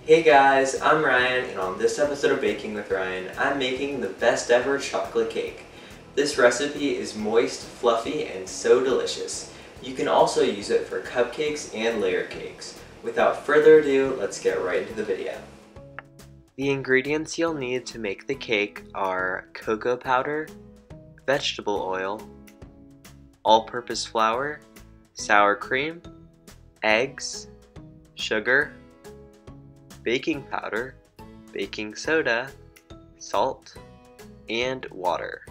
Hey guys, I'm Ryan, and on this episode of Baking with Ryan, I'm making the best ever chocolate cake. This recipe is moist, fluffy, and so delicious. You can also use it for cupcakes and layer cakes. Without further ado, let's get right into the video. The ingredients you'll need to make the cake are cocoa powder, vegetable oil, all-purpose flour, sour cream, eggs, sugar, baking powder, baking soda, salt, and water.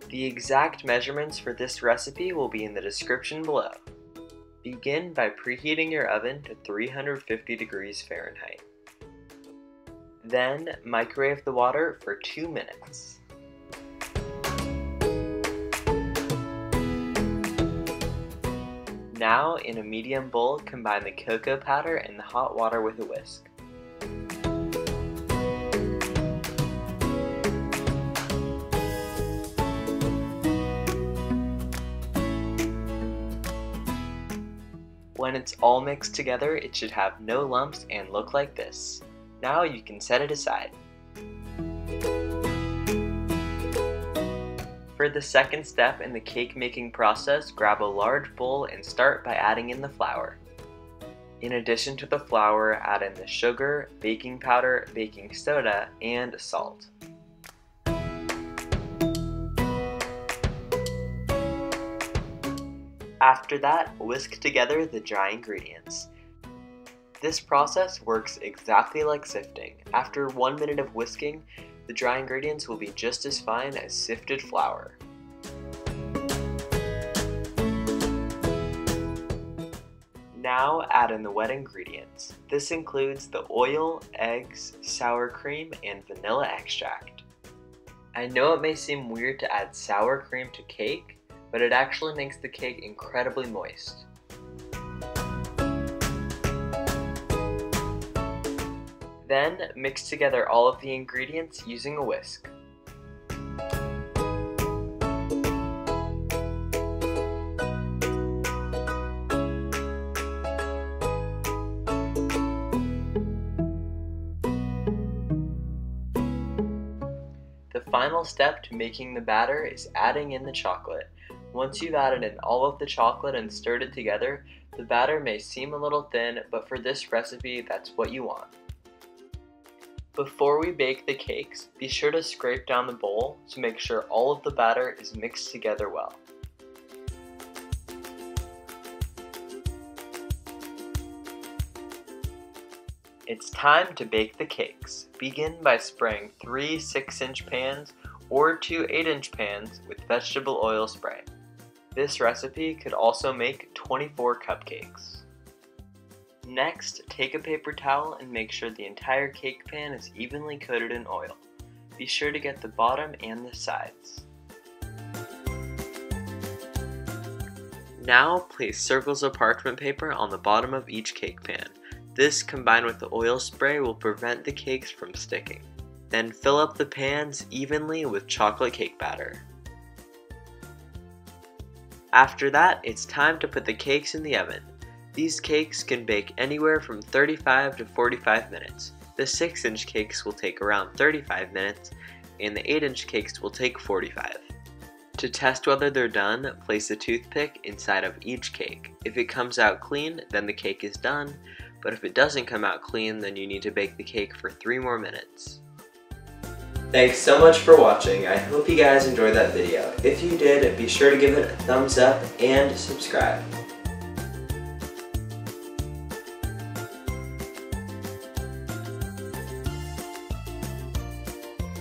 The exact measurements for this recipe will be in the description below. Begin by preheating your oven to 350 degrees Fahrenheit. Then microwave the water for 2 minutes. Now, in a medium bowl, combine the cocoa powder and the hot water with a whisk. When it's all mixed together, it should have no lumps and look like this. Now you can set it aside. For the second step in the cake making process, grab a large bowl and start by adding in the flour. In addition to the flour, add in the sugar, baking powder, baking soda, and salt. After that, whisk together the dry ingredients. This process works exactly like sifting. After 1 minute of whisking, the dry ingredients will be just as fine as sifted flour. Now add in the wet ingredients. This includes the oil, eggs, sour cream, and vanilla extract. I know it may seem weird to add sour cream to cake, but it actually makes the cake incredibly moist. Then mix together all of the ingredients using a whisk. The final step to making the batter is adding in the chocolate. Once you've added in all of the chocolate and stirred it together, the batter may seem a little thin, but for this recipe, that's what you want. Before we bake the cakes, be sure to scrape down the bowl to make sure all of the batter is mixed together well. It's time to bake the cakes. Begin by spraying 3 6-inch pans or 2 8-inch pans with vegetable oil spray. This recipe could also make 24 cupcakes. Next, take a paper towel and make sure the entire cake pan is evenly coated in oil. Be sure to get the bottom and the sides. Now, place circles of parchment paper on the bottom of each cake pan. This, combined with the oil spray, will prevent the cakes from sticking. Then fill up the pans evenly with chocolate cake batter. After that, it's time to put the cakes in the oven. These cakes can bake anywhere from 35 to 45 minutes. The 6-inch cakes will take around 35 minutes, and the 8-inch cakes will take 45. To test whether they're done, place a toothpick inside of each cake. If it comes out clean, then the cake is done, but if it doesn't come out clean, then you need to bake the cake for 3 more minutes. Thanks so much for watching. I hope you guys enjoyed that video. If you did, be sure to give it a thumbs up and subscribe.